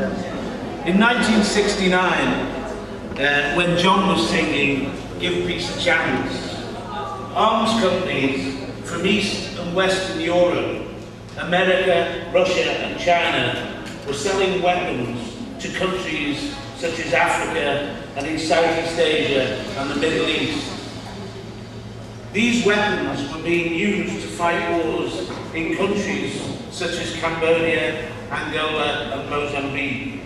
In 1969, when John was singing Give Peace a Chance, arms companies from East and Western Europe, America, Russia and China were selling weapons to countries such as Africa and in Southeast Asia and the Middle East. These weapons were being used to fight wars in countries such as Cambodia, Angola and Mozambique.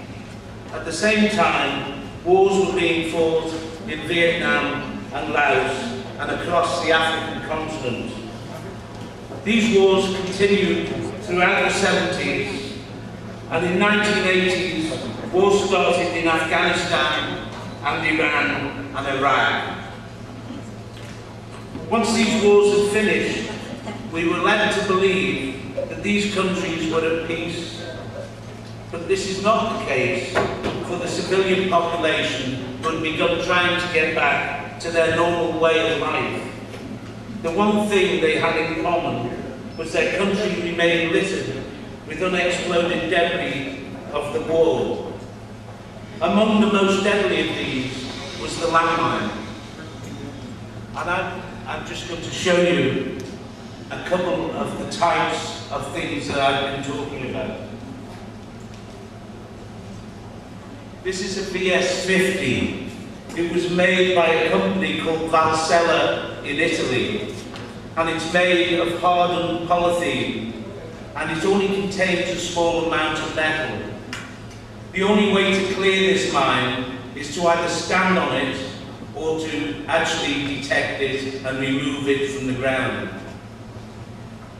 At the same time, wars were being fought in Vietnam and Laos and across the African continent. These wars continued throughout the 70s, and in the 1980s, wars started in Afghanistan and Iran and Iraq. Once these wars had finished, we were led to believe that these countries were at peace. But this is not the case for the civilian population who had begun trying to get back to their normal way of life. The one thing they had in common was their country remained littered with unexploded debris of the war. Among the most deadly of these was the landmine. And I'm just going to show you a couple of the types of things that I've been talking about. This is a VS-50. It was made by a company called Valsella in Italy, and it's made of hardened polythene, and it only contains a small amount of metal. The only way to clear this mine is to either stand on it or to actually detect it and remove it from the ground.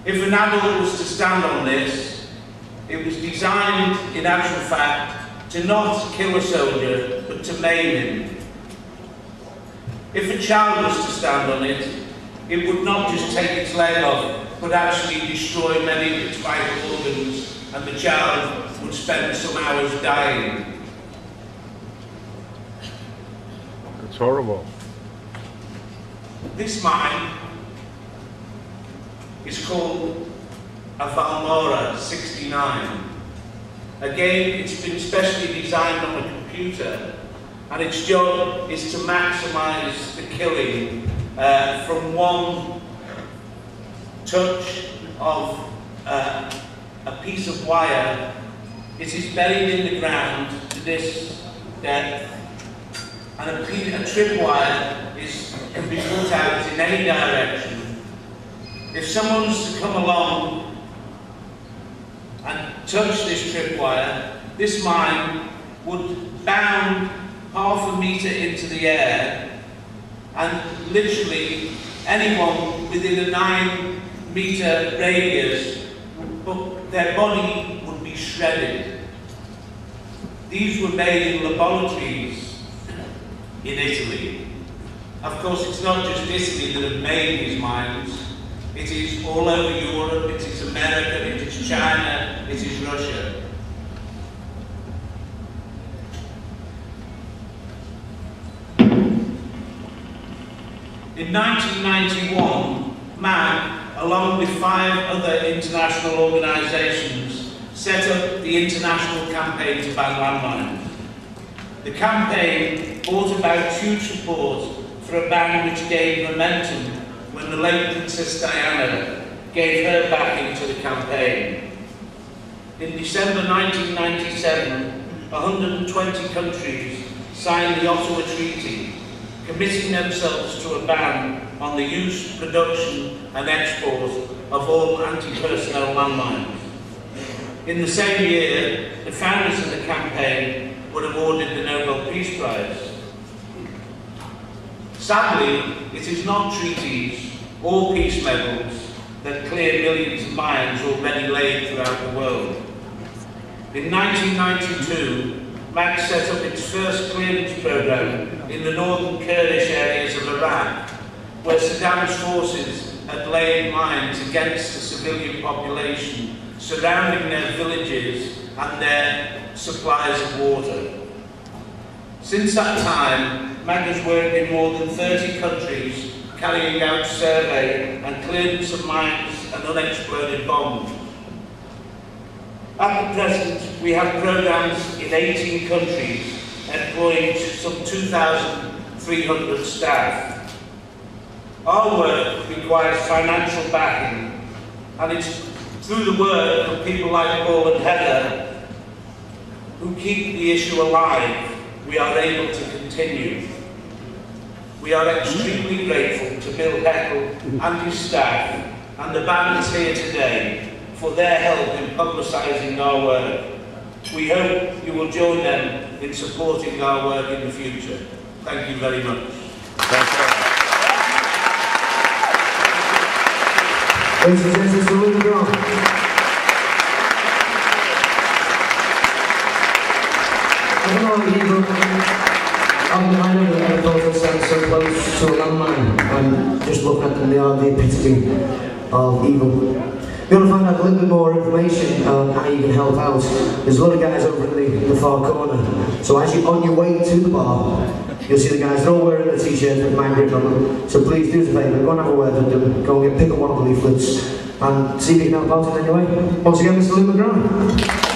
If an adult was to stand on this, it was designed, in actual fact, to not kill a soldier, but to maim him. If a child was to stand on it, it would not just take its leg off, but actually destroy many of its vital organs, and the child would spend some hours dying. It's horrible. This mine is called a Valmora 69. Again, it's been specially designed on a computer, and its job is to maximize the killing from one touch of a piece of wire. It is buried in the ground to this depth, and a tripwire can be put out in any direction. If someone's to come along and touch this tripwire, this mine would bound half a meter into the air, and literally anyone within a 9-meter radius, their body would be shredded. These were made in laboratories in Italy. Of course, it's not just Italy that have made these mines. It is all over Europe, it is America, it is China, it is Russia. In 1991, MAG, along with 5 other international organisations, set up the International Campaign to Ban Landmines. The campaign brought about huge support for a ban which gained momentum when the late Princess Diana gave her backing to the campaign. In December 1997, 120 countries signed the Ottawa Treaty, committing themselves to a ban on the use, production and export of all anti-personnel landmines. In the same year, the founders of the campaign were awarded the Nobel Peace Prize. Sadly, it is not treaties or peace medals that clear millions of mines already laid throughout the world. In 1992, MAG set up its first clearance program in the northern Kurdish areas of Iraq, where Saddam's forces had laid mines against the civilian population surrounding their villages and their supplies of water. Since that time, MAG has worked in more than 30 countries, carrying out survey and clearance of mines and unexploded bombs. At the present, we have programs in 18 countries employing some 2,300 staff. Our work requires financial backing, and it's through the work of people like Paul and Heather who keep the issue alive we are able to continue. We are extremely grateful to Bill Heckle and his staff and the bands here today for their help in publicising our work. We hope you will join them in supporting our work in the future. Thank you very much. Thank you. Ladies and gentlemen, it's the Luke Grant. I know that both of us stand so close to a landmine, and just looking at them, they are the epitome of evil. If you want to find out a little bit more information on how you can help out, there's a lot of guys over in the far corner. So as you're on your way to the bar, you'll see the guys, they're all wearing the t-shirts with my grip on them. So please do us a favour, go and have a word with them, go and pick up one of the leaflets, and see if you can help out in any way. Once again, Mr. Luke McGrath.